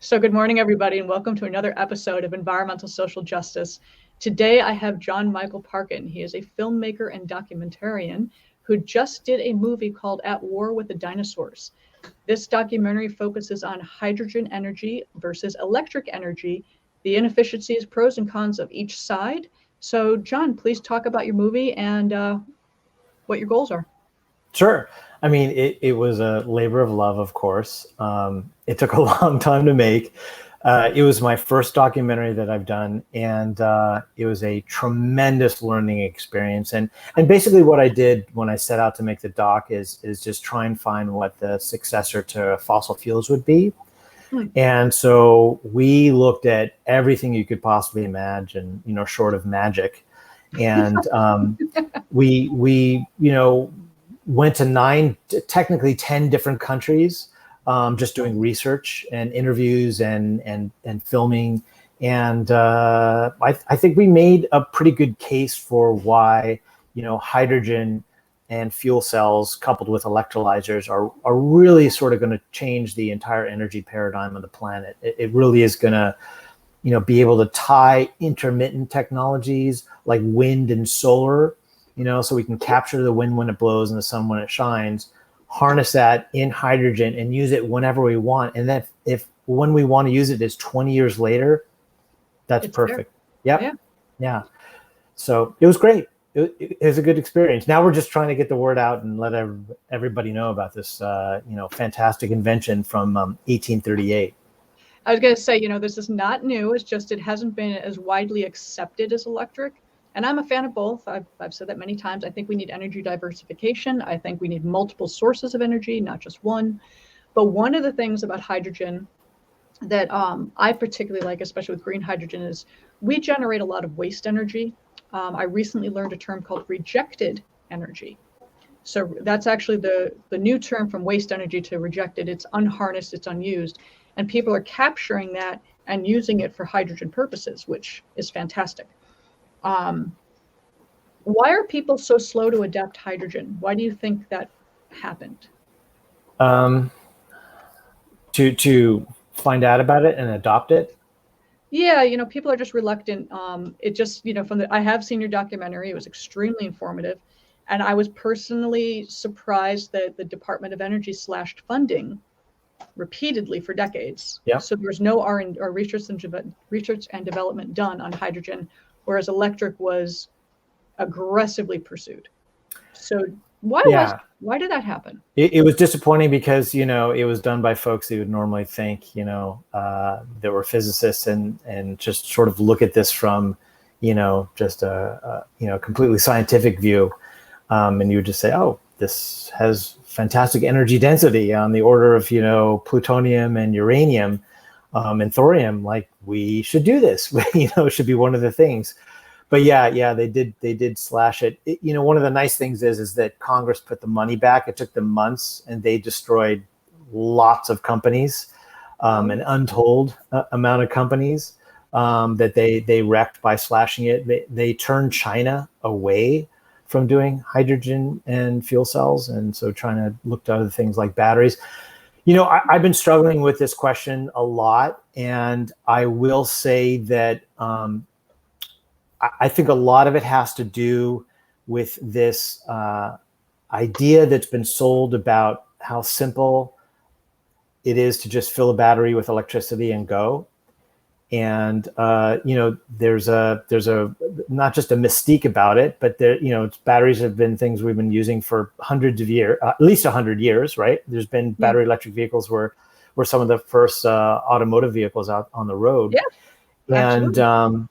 So good morning, everybody, and welcome to another episode of Environmental Social Justice. Today, I have John Michael Parkan. He is a filmmaker and documentarian who just did a movie called At War with the Dinosaurs. This documentary focuses on hydrogen energy versus electric energy, the inefficiencies, pros and cons of each side. So, John, please talk about your movie and what your goals are. Sure. I mean, it was a labor of love, of course. It took a long time to make. It was my first documentary that I've done, and it was a tremendous learning experience. And basically what I did when I set out to make the doc is just try and find what the successor to fossil fuels would be. And so we looked at everything you could possibly imagine, short of magic. And we went to technically 10 different countries, just doing research and interviews and filming. And I think we made a pretty good case for why, hydrogen and fuel cells coupled with electrolyzers are really sort of going to change the entire energy paradigm of the planet. It really is going to, be able to tie intermittent technologies like wind and solar, so we can capture the wind when it blows and the sun when it shines, harness that in hydrogen and use it whenever we want. And then if when we want to use it is 20 years later, that's perfect. Yep. Yeah. So it was great. It was a good experience. Now we're just trying to get the word out and let everybody know about this, fantastic invention from 1838. I was going to say, this is not new. It's just it hasn't been as widely accepted as electric. And I'm a fan of both. I've said that many times. I think we need energy diversification. I think we need multiple sources of energy, not just one. But one of the things about hydrogen that I particularly like, especially with green hydrogen, is we generate a lot of waste energy. I recently learned a term called rejected energy. So that's actually the new term from waste energy to rejected. It's unharnessed, it's unused. And people are capturing that and using it for hydrogen purposes, which is fantastic. Why are people so slow to adapt hydrogen? Why do you think that happened? To find out about it and adopt it. Yeah, people are just reluctant. It just, I have seen your documentary. It was extremely informative. And I was personally surprised that the Department of Energy slashed funding repeatedly for decades. Yeah. So there's no research and development done on hydrogen, whereas electric was aggressively pursued. So why did that happen? It was disappointing because, it was done by folks who would normally think, that were physicists and just sort of look at this from, just a completely scientific view. And you would just say, oh, this has fantastic energy density on the order of, plutonium and uranium and thorium. Like, we should do this, it should be one of the things. But yeah, they did slash it. One of the nice things is that Congress put the money back. It took them months, and they destroyed lots of companies, an untold amount of companies that they wrecked by slashing it. They turned China away from doing hydrogen and fuel cells, and so trying to look to other things like batteries. I've been struggling with this question a lot, and I will say that I think a lot of it has to do with this idea that's been sold about how simple it is to just fill a battery with electricity and go. And there's a not just a mystique about it, but batteries have been things we've been using for hundreds of years, at least 100 years, right? There's been battery electric vehicles were some of the first automotive vehicles out on the road. Yeah, and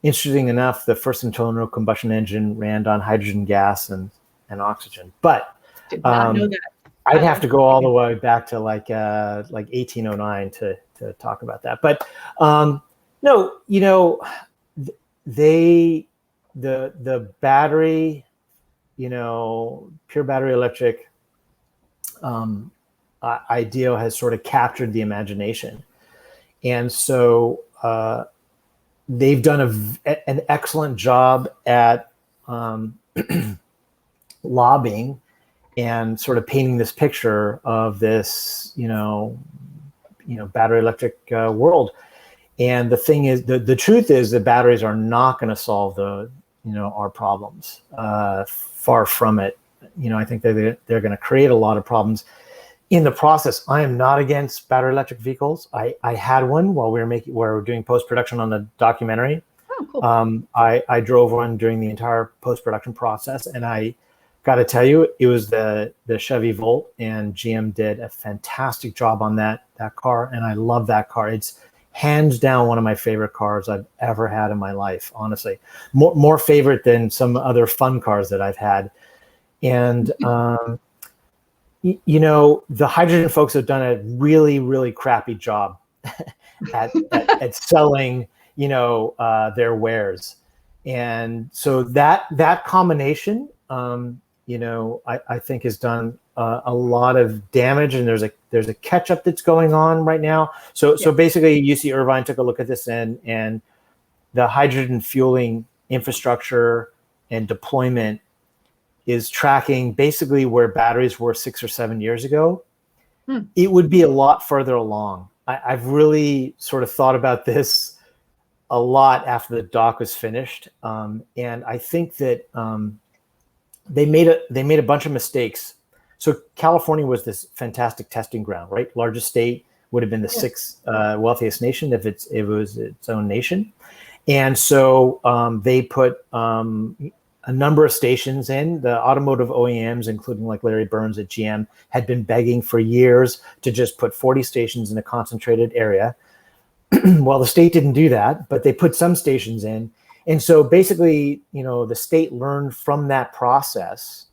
interesting enough, the first internal combustion engine ran on hydrogen gas and oxygen. But did not know that. I'd have to go all the way back to like 1809 to talk about that. But no, the battery, pure battery electric idea has sort of captured the imagination, and so they've done an excellent job at lobbying and sort of painting this picture of this, battery electric world. And the thing is, the truth is that batteries are not going to solve our problems. Far from it. I think they're going to create a lot of problems in the process. I am not against battery electric vehicles. I had one while we were doing post-production on the documentary. Oh, cool. I drove one during the entire post-production process, and I got to tell you, it was the Chevy Volt, and GM did a fantastic job on that car, and I love that car. It's hands down one of my favorite cars I've ever had in my life, honestly. More favorite than some other fun cars that I've had. And the hydrogen folks have done a really, really crappy job at selling their wares. And so that combination I think has done a lot of damage, and there's a catch up that's going on right now. So basically, UC Irvine took a look at this, and the hydrogen fueling infrastructure and deployment is tracking basically where batteries were 6 or 7 years ago. It would be a lot further along. I've really sort of thought about this a lot after the doc was finished, and I think that they made a bunch of mistakes. So California was this fantastic testing ground, right? Largest state, would have been the sixth wealthiest nation if it was its own nation. And so they put a number of stations in. The automotive OEMs, including like Larry Burns at GM, had been begging for years to just put 40 stations in a concentrated area. Well, the state didn't do that, but they put some stations in. And so basically, the state learned from that process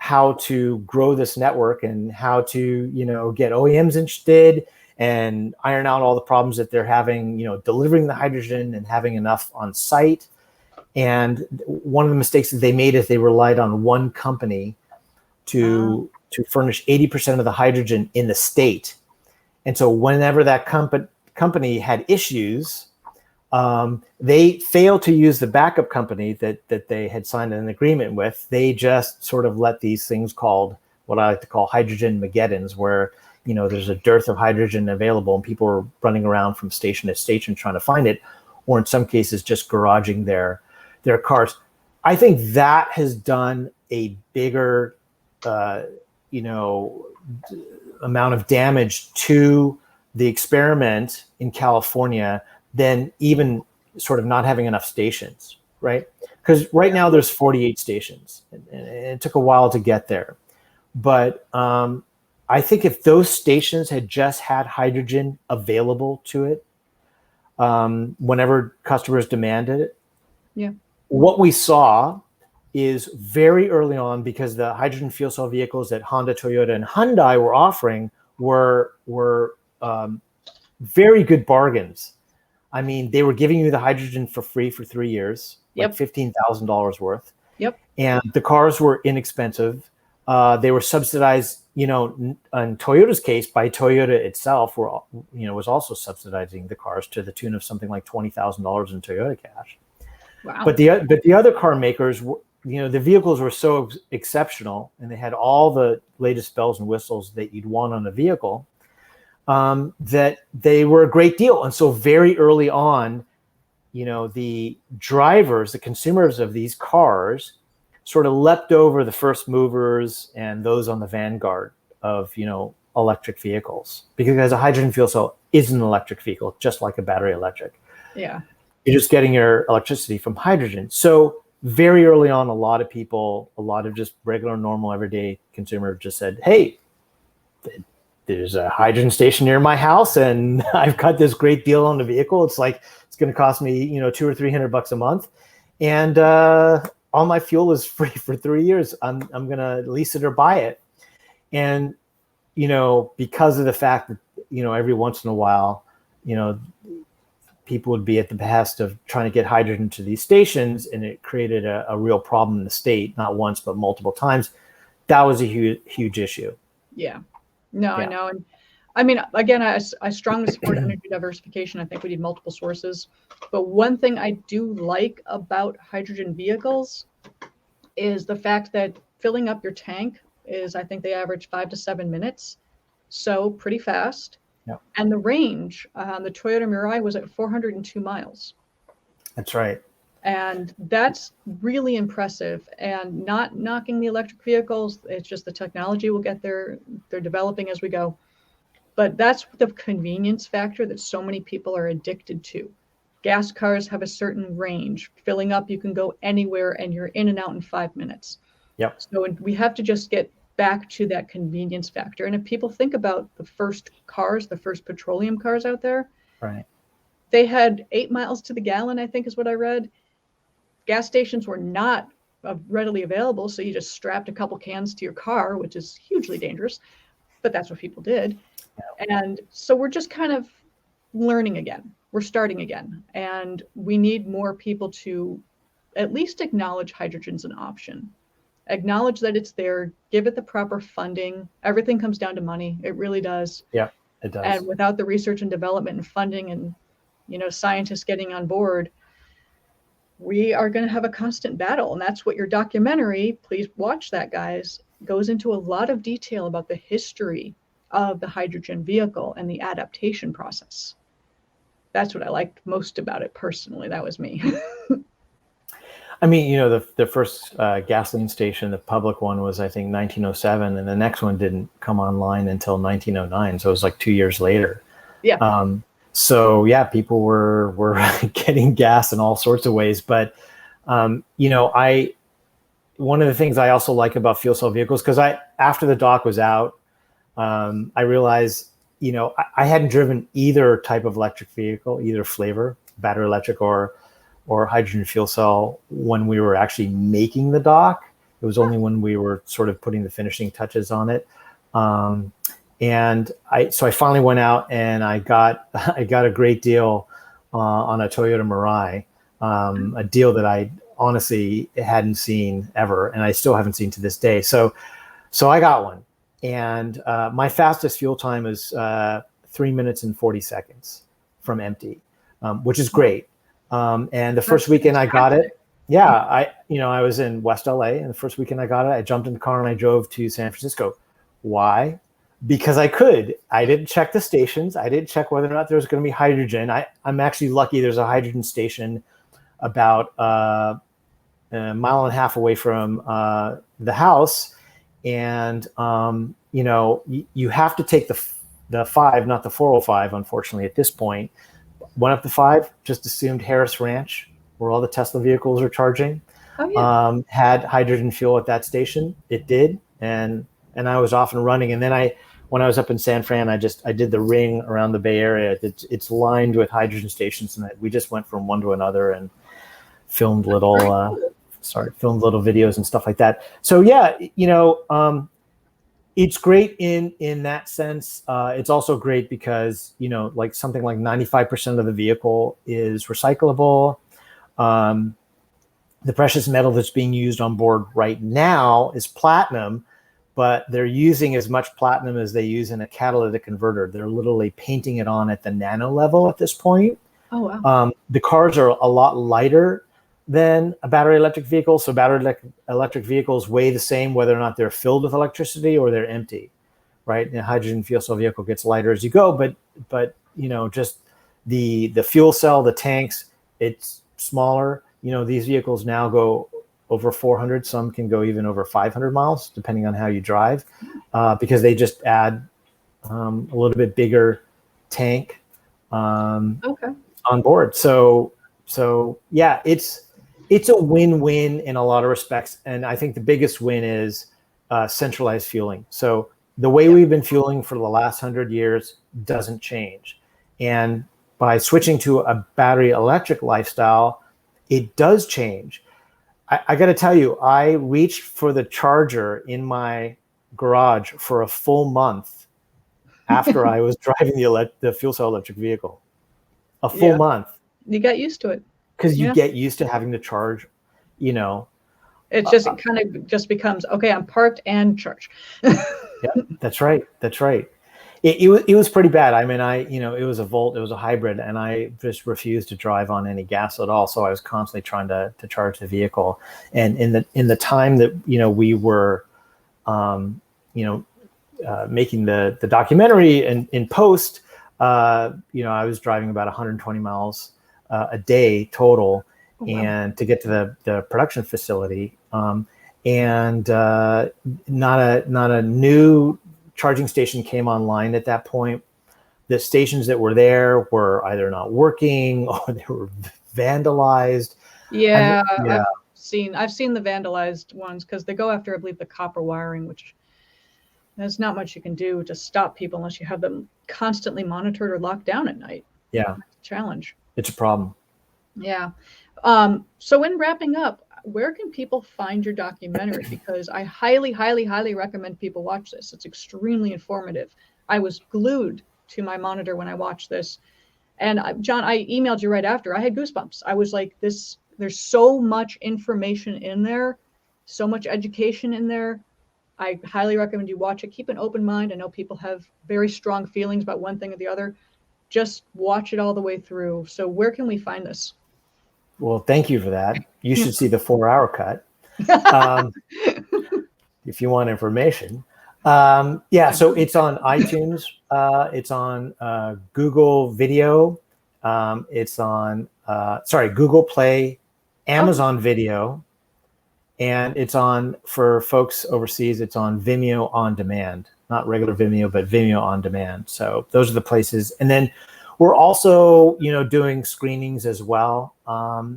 how to grow this network and how to, get OEMs interested and iron out all the problems that they're having, delivering the hydrogen and having enough on site. And one of the mistakes that they made is they relied on one company to furnish 80% of the hydrogen in the state. And so whenever that company had issues, they failed to use the backup company that they had signed an agreement with. They just sort of let these things called, what I like to call hydrogen Mageddons, where there's a dearth of hydrogen available and people are running around from station to station trying to find it, or in some cases just garaging their cars. I think that has done a bigger amount of damage to the experiment in California than even sort of not having enough stations, right? Because right now there's 48 stations, and it took a while to get there. But I think if those stations had just had hydrogen available to it whenever customers demanded it, what we saw is very early on, because the hydrogen fuel cell vehicles that Honda, Toyota, and Hyundai were offering were very good bargains. I mean, they were giving you the hydrogen for free for 3 years, like $15,000 worth. And the cars were inexpensive. They were subsidized, in Toyota's case, by Toyota itself, was also subsidizing the cars to the tune of something like $20,000 in Toyota cash. Wow. But the other car makers, the vehicles were so exceptional, and they had all the latest bells and whistles that you'd want on a vehicle, that they were a great deal. And so very early on, the drivers, the consumers of these cars sort of leapt over the first movers and those on the vanguard of, electric vehicles, because a hydrogen fuel cell is an electric vehicle, just like a battery electric. Yeah. You're just getting your electricity from hydrogen. So very early on, a lot of just regular, normal, everyday consumer just said, hey, there's a hydrogen station near my house, and I've got this great deal on the vehicle. It's like, it's going to cost me, $200 or $300 a month. And all my fuel is free for 3 years. I'm going to lease it or buy it. And, because of the fact that, every once in a while, people would be at the behest of trying to get hydrogen to these stations, and it created a real problem in the state, not once, but multiple times. That was a huge issue. Yeah. No, I know. And I mean, again, I strongly support energy diversification. I think we need multiple sources. But one thing I do like about hydrogen vehicles is the fact that filling up your tank is, I think they average 5 to 7 minutes. so pretty fast. Yeah. And the range on the Toyota Mirai was at 402 miles. That's right. And that's really impressive, and not knocking the electric vehicles. It's just the technology will get there. They're developing as we go. But that's the convenience factor that so many people are addicted to. Gas cars have a certain range. Filling up, you can go anywhere and you're in and out in 5 minutes. Yep. So we have to just get back to that convenience factor. And if people think about the first cars, the first petroleum cars out there, right, they had 8 miles to the gallon, I think is what I read. Gas stations were not readily available, so you just strapped a couple cans to your car, which is hugely dangerous, but that's what people did. And so we're just kind of learning again. We're starting again, and we need more people to at least acknowledge hydrogen's an option. Acknowledge that it's there, give it the proper funding. Everything comes down to money. It really does. Yeah, it does. And without the research and development and funding and, scientists getting on board, we are going to have a constant battle. And that's what your documentary, please watch that, guys, goes into a lot of detail about the history of the hydrogen vehicle and the adaptation process. That's what I liked most about it personally. That was me. I mean, the first gasoline station, the public one, was, I think, 1907, and the next one didn't come online until 1909. So it was like 2 years later. Yeah. So yeah, people were getting gas in all sorts of ways. But one of the things I also like about fuel cell vehicles, because after the doc was out, I realized, I hadn't driven either type of electric vehicle, either flavor, battery electric or hydrogen fuel cell, when we were actually making the doc. It was only when we were sort of putting the finishing touches on it. And I finally went out and I got a great deal on a Toyota Mirai, a deal that I honestly hadn't seen ever, and I still haven't seen to this day. So I got one, and my fastest fuel time is 3 minutes and 40 seconds from empty, which is great. And the first weekend I got it, I was in West LA, and the first weekend I got it, I jumped in the car and I drove to San Francisco. Why? Because I could. I didn't check the stations. I didn't check whether or not there was going to be hydrogen. I'm actually lucky there's a hydrogen station about a mile and a half away from the house. And, you have to take the 5, not the 405, unfortunately, at this point. Went up to 5, just assumed Harris Ranch, where all the Tesla vehicles are charging, had hydrogen fuel at that station. It did. And I was off and running. And then when I was up in San Fran, I did the ring around the Bay Area. It's lined with hydrogen stations, and we just went from one to another and filmed little videos and stuff like that. So yeah, it's great in that sense. It's also great because, like something like 95% of the vehicle is recyclable. The precious metal that's being used on board right now is platinum, but they're using as much platinum as they use in a catalytic converter. They're literally painting it on at the nano level at this point. Oh, wow. The cars are a lot lighter than a battery electric vehicle. So battery electric vehicles weigh the same whether or not they're filled with electricity or they're empty, right? And a hydrogen fuel cell vehicle gets lighter as you go, but just the fuel cell, the tanks, it's smaller. These vehicles now go over 400. Some can go even over 500 miles, depending on how you drive, because they just add a little bit bigger tank on board. So yeah, it's a win-win in a lot of respects. And I think the biggest win is centralized fueling. So the way we've been fueling for the last 100 years doesn't change. And by switching to a battery electric lifestyle, it does change. I got to tell you, I reached for the charger in my garage for a full month after I was driving the fuel cell electric vehicle. A full month. You got used to it. Because you get used to having to charge, It kind of just becomes, okay, I'm parked and charged. Yeah, that's right. It was pretty bad. I mean, it was a Volt, it was a hybrid, and I just refused to drive on any gas at all. So I was constantly trying to charge the vehicle. And in the time that, we were, making the documentary and in post, I was driving about 120 miles a day total, Oh, wow. and to get to the production facility, and not a new charging station came online at that point. The stations that were there were either not working or they were vandalized. Yeah, yeah. I've seen the vandalized ones because they go after, I believe, the copper wiring, which there's not much you can do to stop people unless you have them constantly monitored or locked down at night. Yeah. Challenge. It's a problem. Yeah. So in wrapping up, where can people find your documentary? Because I highly, highly, highly recommend people watch this. It's extremely informative. I was glued to my monitor when I watched this. And John, I emailed you right after. I had goosebumps. I was like, there's so much information in there, so much education in there. I highly recommend you watch it. Keep an open mind. I know people have very strong feelings about one thing or the other. Just watch it all the way through. So where can we find this? Well, thank you for that. You should see the 4-hour cut if you want information. Yeah, so it's on iTunes. It's on Google Video. It's on, Google Play, Amazon Video. And it's on, for folks overseas, it's on Vimeo On Demand. Not regular Vimeo, but Vimeo On Demand. So those are the places. And then we're also, doing screenings as well.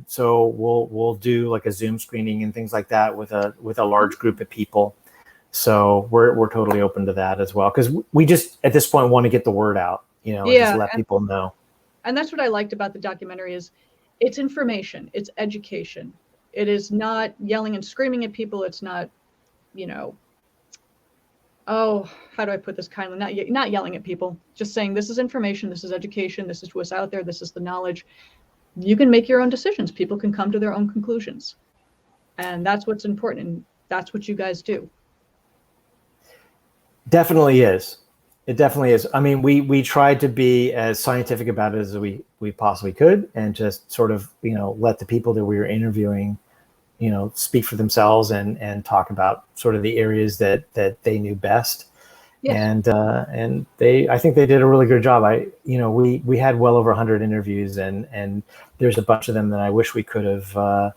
So we'll do like a Zoom screening and things like that with a large group of people. So we're totally open to that as well, because we just at this point want to get the word out, and just let people know. And that's what I liked about the documentary is it's information, it's education. It is not yelling and screaming at people. It's not, how do I put this kindly? Not yelling at people, just saying this is information, this is education, this is what's out there, this is the knowledge. You can make your own decisions. People can come to their own conclusions. And that's what's important. And that's what you guys do. Definitely is. It definitely is. I mean, we tried to be as scientific about it as we possibly could, and just sort of, let the people that we were interviewing, speak for themselves and talk about sort of the areas that they knew best. Yes. And I think they did a really good job. We had well over 100 interviews, and there's a bunch of them that I wish we could have,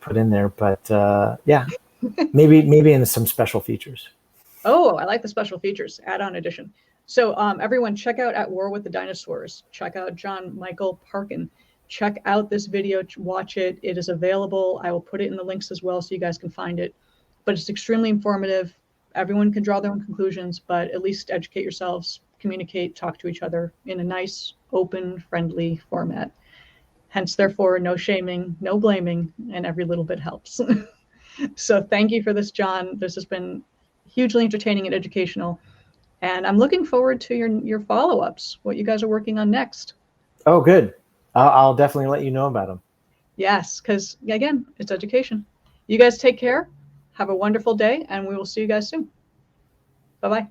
put in there, but yeah, maybe in some special features. Oh, I like the special features, add-on edition. So everyone, check out At War with the Dinosaurs. Check out John Michael Parkan. Check out this video, watch it. It is available. I will put it in the links as well so you guys can find it. But it's extremely informative. Everyone can draw their own conclusions, but at least educate yourselves, communicate, talk to each other in a nice, open, friendly format. Hence, therefore, no shaming, no blaming, and every little bit helps. So thank you for this, John. This has been hugely entertaining and educational. And I'm looking forward to your follow-ups, what you guys are working on next. Oh, good. I'll definitely let you know about them. Yes, because, again, it's education. You guys take care. Have a wonderful day, and we will see you guys soon. Bye-bye.